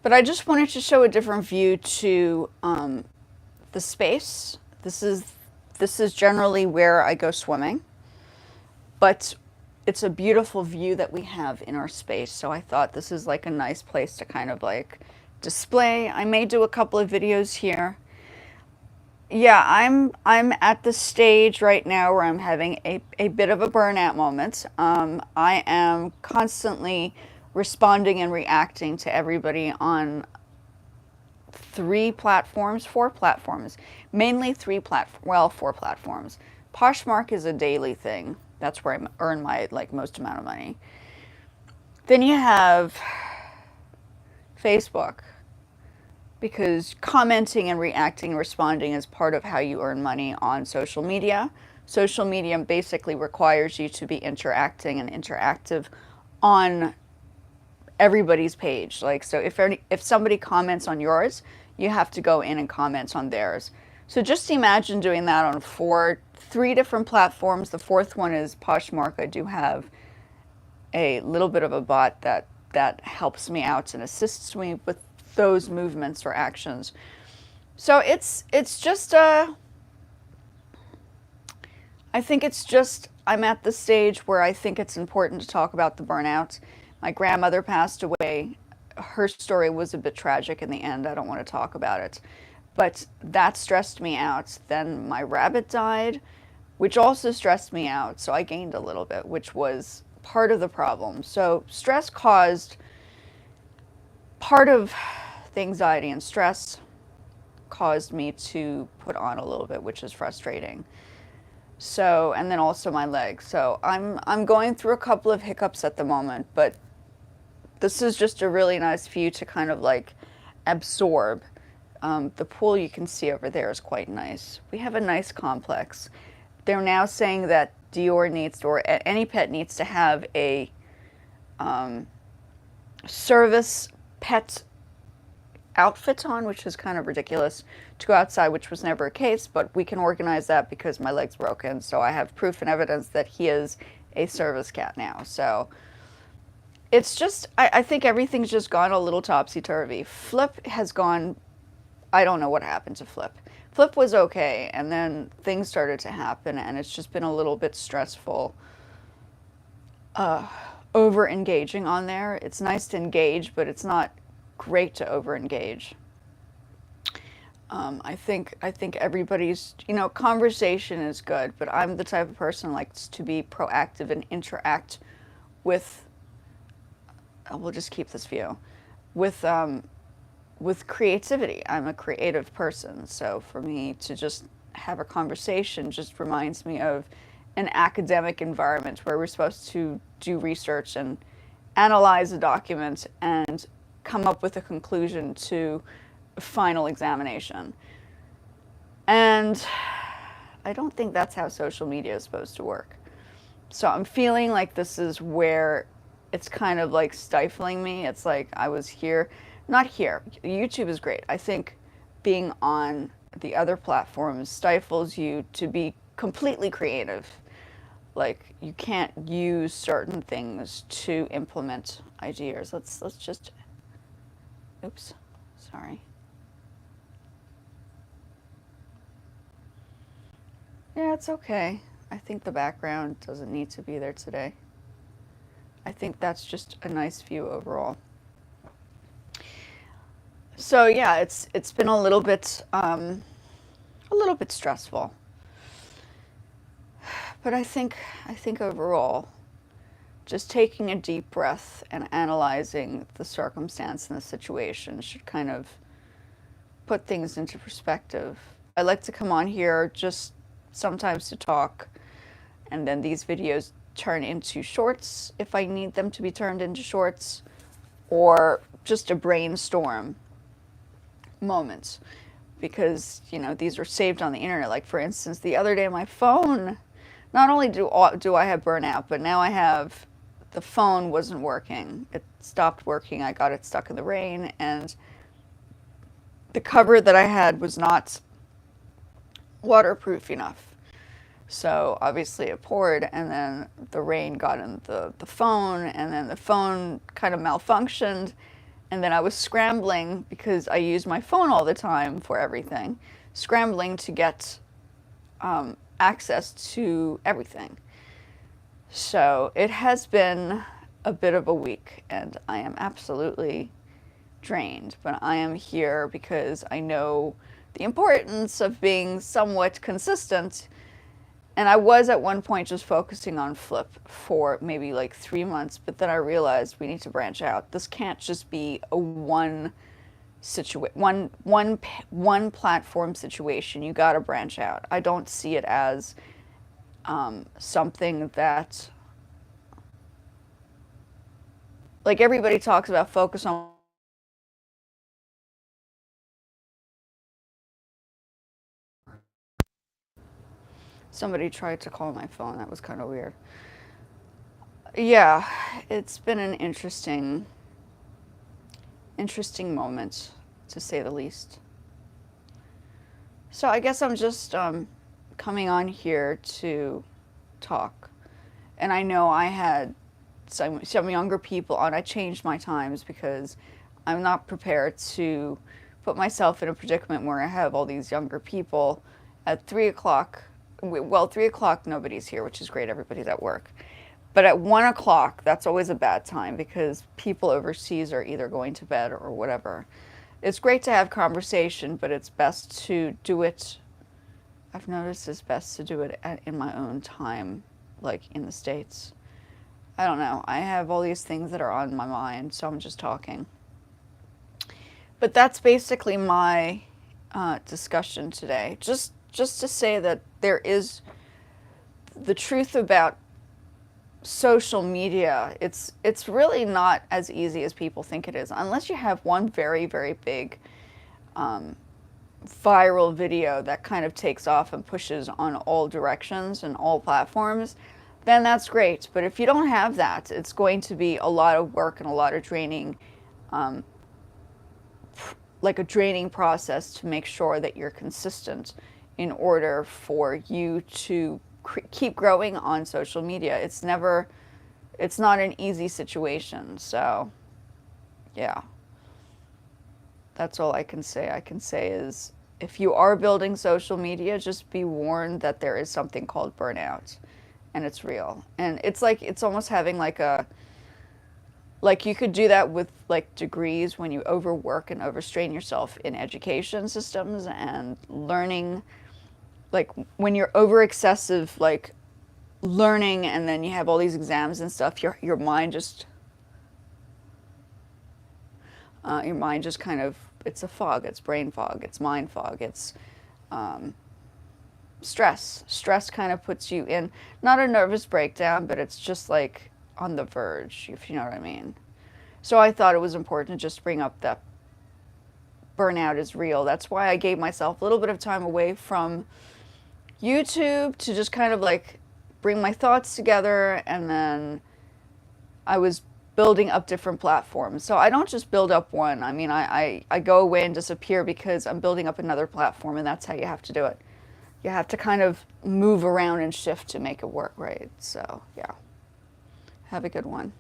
But I just wanted to show a different view to the space. This is generally where I go swimming, but it's a beautiful view that we have in our space. So I thought this is like a nice place to kind of like display. I may do a couple of videos here. Yeah, I'm at the stage right now where I'm having a bit of a burnout moment. I am constantly responding and reacting to everybody on four platforms, mainly four platforms. Poshmark is a daily thing. That's where I earn my like most amount of money. Then you have Facebook, because commenting and reacting and responding is part of how you earn money on social media. Social media basically requires you to be interacting and interactive on everybody's page. Like, so if somebody comments on yours, you have to go in and comment on theirs. So just imagine doing that on three different platforms. The fourth one is Poshmark. I do have a little bit of a bot that helps me out and assists me with those movements or actions. So it's just I think it's just I'm at the stage where I think it's important to talk about the burnout. My grandmother passed away. Her story was a bit tragic in the end. I don't want to talk about it. But that stressed me out. Then my rabbit died, which also stressed me out. So I gained a little bit, which was part of the problem. So stress caused part of the anxiety, and stress caused me to put on a little bit, which is frustrating. So, and then also my legs. So I'm going through a couple of hiccups at the moment, but this is just a really nice view to kind of like absorb. The pool you can see over there is quite nice. We have a nice complex. They're now saying that Dior needs to, or any pet needs to have a service pet outfit on, which is kind of ridiculous to go outside, which was never a case, but we can organize that because my leg's broken. So I have proof and evidence that he is a service cat now. So it's just, I think everything's just gone a little topsy-turvy. Flip has gone, I don't know what happened to Flip. Flip was okay, and then things started to happen, and it's just been a little bit stressful. Over engaging on there. It's nice to engage, but it's not great to over engage. I think everybody's, conversation is good, but I'm the type of person who likes to be proactive and interact with. We'll just keep this view with creativity. I'm a creative person, so for me to just have a conversation just reminds me of an academic environment where we're supposed to do research and analyze a document and come up with a conclusion to a final examination. And I don't think that's how social media is supposed to work. So I'm feeling like this is where it's kind of like stifling me. It's like I was here, not here. YouTube is great. I think being on the other platforms stifles you to be completely creative. Like, you can't use certain things to implement ideas. Let's just, oops, sorry. Yeah, it's okay. I think the background doesn't need to be there today. I think that's just a nice view overall. So yeah, it's been a little bit stressful. But I think overall, just taking a deep breath and analyzing the circumstance and the situation should kind of put things into perspective. I like to come on here just sometimes to talk, and then these videos turn into shorts if I need them to be turned into shorts, or just a brainstorm moment, because these are saved on the internet. Like, for instance, the other day my phone, not only do I have burnout, but now I have the phone wasn't working. It stopped working. I got it stuck in the rain, and the cover that I had was not waterproof enough. So obviously it poured, and then the rain got in the phone, and then the phone kind of malfunctioned, And then I was scrambling because I use my phone all the time for everything, scrambling to get access to everything. So it has been a bit of a week, and I am absolutely drained. But I am here because I know the importance of being somewhat consistent. And I was at one point just focusing on Flip for maybe like 3 months, but then I realized we need to branch out. This can't just be a one platform situation. You got to branch out. I don't see it as something that, like, everybody talks about focus on. Somebody tried to call my phone. That was kind of weird. Yeah, it's been an interesting moment, to say the least. So I guess I'm just coming on here to talk. And I know I had some younger people on. I changed my times because I'm not prepared to put myself in a predicament where I have all these younger people at 3 o'clock. Well, 3 o'clock, nobody's here, which is great. Everybody's at work. But at 1 o'clock, that's always a bad time because people overseas are either going to bed or whatever. It's great to have conversation, but it's best to do it. I've noticed it's best to do it in my own time, like in the States. I don't know. I have all these things that are on my mind, so I'm just talking. But that's basically my discussion today. Just to say that there is the truth about social media. It's really not as easy as people think it is, unless you have one very, very big viral video that kind of takes off and pushes on all directions and all platforms. Then that's great. But if you don't have that, it's going to be a lot of work and a lot of draining, like a draining process to make sure that you're consistent in order for you to keep growing on social media. It's not an easy situation. So, yeah, that's all I can say. I can say is if you are building social media, just be warned that there is something called burnout, and it's real. And it's almost having like you could do that with like degrees when you overwork and overstrain yourself in education systems and learning, like when you're over excessive like learning and then you have all these exams and stuff, your mind just kind of, it's a fog, it's brain fog, it's mind fog, it's stress kind of puts you in, not a nervous breakdown, but it's just like on the verge, if you know what I mean. So I thought it was important to just bring up that burnout is real. That's why I gave myself a little bit of time away from YouTube to just kind of like bring my thoughts together, and then I was building up different platforms. So I don't just build up one. I mean, I go away and disappear because I'm building up another platform, and that's how you have to do it. You have to kind of move around and shift to make it work, right? So, yeah. Have a good one.